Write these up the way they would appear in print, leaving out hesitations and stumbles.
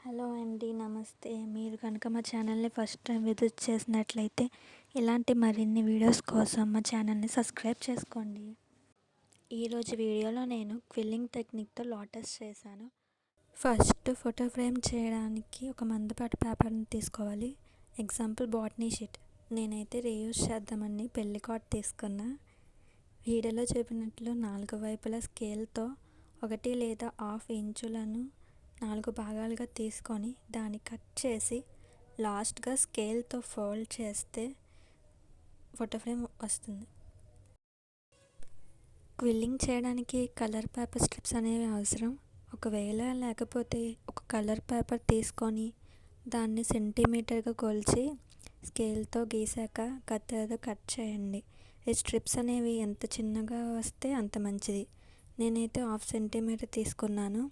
Hello అండి, నమస్తే. మీరు కనుక మా ఛానల్ని ఫస్ట్ టైం విజిట్ చేసినట్లయితే ఇలాంటి మరిన్ని వీడియోస్ కోసం మా ఛానల్ని సబ్స్క్రైబ్ చేసుకోండి. ఈరోజు వీడియోలో నేను క్విల్లింగ్ టెక్నిక్తో లోటస్ చేశాను. ఫస్ట్ ఫోటో ఫ్రేమ్ చేయడానికి ఒక మందపాటి పేపర్ని తీసుకోవాలి. Example botany sheet. నేనైతే రీయూజ్ చేద్దామని పెళ్లి కార్డ్ తీసుకున్నా. వీడియోలో చూపినట్లు 4 వైపుల స్కేల్తో 1 లేదా 1/2 ఇంచులను 4 భాగాలుగా తీసుకొని దాన్ని కట్ చేసి లాస్ట్గా స్కేల్తో ఫోల్డ్ చేస్తే ఫోటో ఫ్రేమ్ వస్తుంది. క్విల్లింగ్ చేయడానికి కలర్ పేపర్ స్ట్రిప్స్ అనేవి అవసరం. ఒకవేళ లేకపోతే ఒక కలర్ పేపర్ తీసుకొని దాన్ని సెంటీమీటర్గా కొలిచి స్కేల్తో గీసాక కత్తెరతో కట్ చేయండి. ఈ స్ట్రిప్స్ అనేవి ఎంత చిన్నగా వస్తే అంత మంచిది. నేనైతే 1/2 సెంటీమీటర్ తీసుకున్నాను.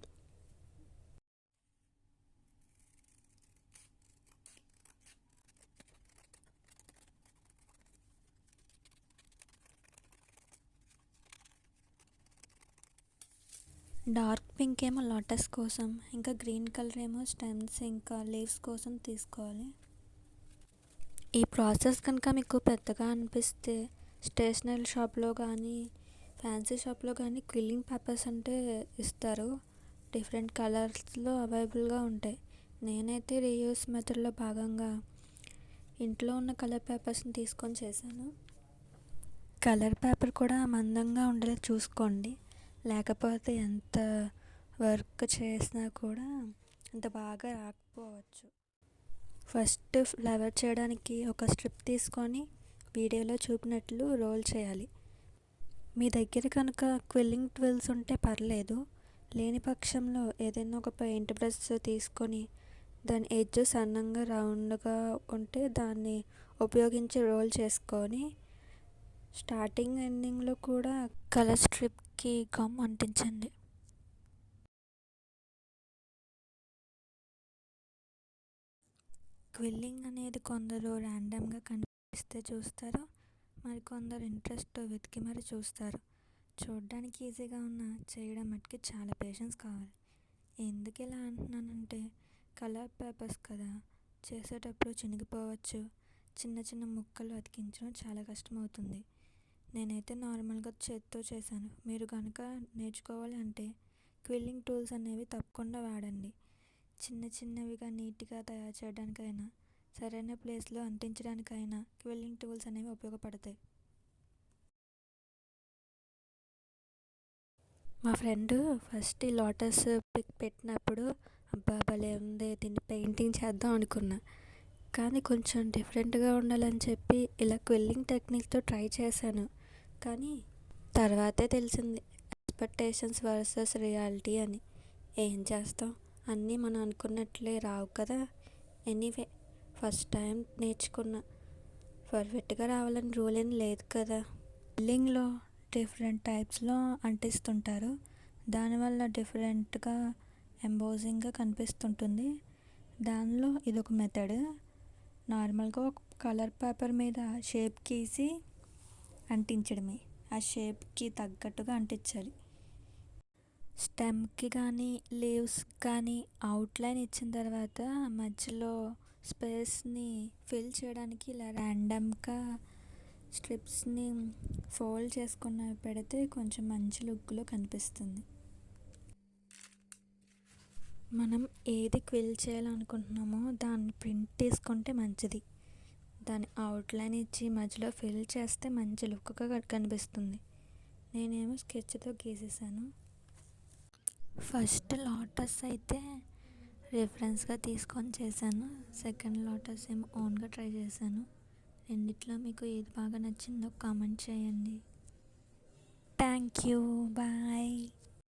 డార్క్ పింక్ ఏమో లోటస్ కోసం, ఇంకా గ్రీన్ కలర్ ఏమో స్టెమ్స్ ఇంకా లీవ్స్ కోసం తీసుకోవాలి. ఈ ప్రాసెస్ కనుక మీకు పెద్దగా అనిపిస్తే స్టేషనరీ షాప్లో కానీ ఫ్యాన్సీ షాప్లో కానీ క్విల్లింగ్ పేపర్స్ అంటే ఇస్తారు. డిఫరెంట్ కలర్స్లో అవైలబుల్గా ఉంటాయి. నేనైతే రీయూస్ మెథడ్లో భాగంగా ఇంట్లో ఉన్న కలర్ పేపర్స్ని తీసుకొని చేశాను. కలర్ పేపర్ కూడా మందంగా ఉండేలా చూసుకోండి, లేకపోతే ఎంత వర్క్ చేసినా కూడా అంత బాగా రాకపోవచ్చు. ఫస్ట్ ఫ్లవర్ చేయడానికి ఒక స్ట్రిప్ తీసుకొని వీడియోలో చూపినట్లు రోల్ చేయాలి. మీ దగ్గర కనుక క్విల్లింగ్ ట్విల్స్ ఉంటే పర్లేదు. లేని పక్షంలో ఏదైనా ఒక పెయింట్ బ్రష్ తీసుకొని దాని ఎడ్జ్ సన్నంగా రౌండ్గా ఉంటే దాన్ని ఉపయోగించి రోల్ చేసుకొని స్టార్టింగ్ ఎండింగ్లో కూడా కలర్ స్ట్రిప్కి గమ్ అంటించండి. క్విల్లింగ్ అనేది కొందరు ర్యాండమ్గా కనిపిస్తే చూస్తారు, మరికొందరు ఇంట్రెస్ట్ వెతికి మరి చూస్తారు. చూడడానికి ఈజీగా ఉన్న చేయడం మటుకి చాలా పేషెన్స్ కావాలి. ఎందుకు ఇలా అంటున్నానంటే కలర్ పేపర్స్ కదా, చేసేటప్పుడు చినిగిపోవచ్చు. చిన్న చిన్న ముక్కలు అతికించడం చాలా కష్టం అవుతుంది. నేనైతే నార్మల్గా చేత్తో చేశాను. మీరు కనుక నేర్చుకోవాలి అంటే క్విల్లింగ్ టూల్స్ అనేవి తప్పకుండా వాడండి. చిన్న చిన్నవిగా నీట్గా తయారు చేయడానికైనా సరైన ప్లేస్లో అంటించడానికైనా క్విల్లింగ్ టూల్స్ అనేవి ఉపయోగపడతాయి. మా ఫ్రెండ్ ఫస్ట్ ఈ లోటస్ పిక్ పెట్టినప్పుడు అబ్బా భలే ఉంది, దీన్ని పెయింటింగ్ చేద్దాం అనుకున్నా. కానీ కొంచెం డిఫరెంట్గా ఉండాలని చెప్పి ఇలా క్విల్లింగ్ టెక్నిక్తో ట్రై చేశాను. కానీ తర్వాతే తెలిసింది ఎక్స్పెక్టేషన్స్ వర్సెస్ రియాలిటీ అని. ఏం చేస్తాం, అన్నీ మనం అనుకున్నట్లే రావు కదా. ఎనీవే, ఫస్ట్ టైం నేర్చుకున్న, పర్ఫెక్ట్గా రావాలని రూల్ ఏం లేదు కదా. క్విల్లింగ్లో డిఫరెంట్ టైప్స్లో అంటిస్తుంటారు. దానివల్ల డిఫరెంట్గా ఎంబోజింగ్గా కనిపిస్తుంటుంది. దానిలో ఇదొక మెథడ్. నార్మల్గా ఒక కలర్ పేపర్ మీద షేప్ గీసి అంటించడమే. ఆ షేప్కి తగ్గట్టుగా అంటించాలి. స్టెమ్కి కానీ లీవ్స్ కానీ అవుట్లైన్ ఇచ్చిన తర్వాత మధ్యలో స్పేస్ని ఫిల్ చేయడానికి ఇలా ర్యాండమ్గా స్ట్రిప్స్ని ఫోల్డ్ చేసుకున్న పెడితే కొంచెం మంచి లుక్లో కనిపిస్తుంది. మనం ఏది క్విల్ చేయాలనుకుంటున్నామో దాన్ని ప్రింట్ తీసుకుంటే మంచిది. దాని అవుట్లైన్ ఇచ్చి మధ్యలో ఫిల్ చేస్తే మంచి లుక్గా కనిపిస్తుంది. నేనేమో స్కెచ్తో గీసేసాను. ఫస్ట్ లోటస్ అయితే రిఫరెన్స్గా తీసుకొని చేశాను. సెకండ్ లోటస్ ఏమో ఓన్గా ట్రై చేశాను. రెండిట్లో మీకు ఏది బాగా నచ్చిందో కామెంట్ చేయండి. Thank you, bye.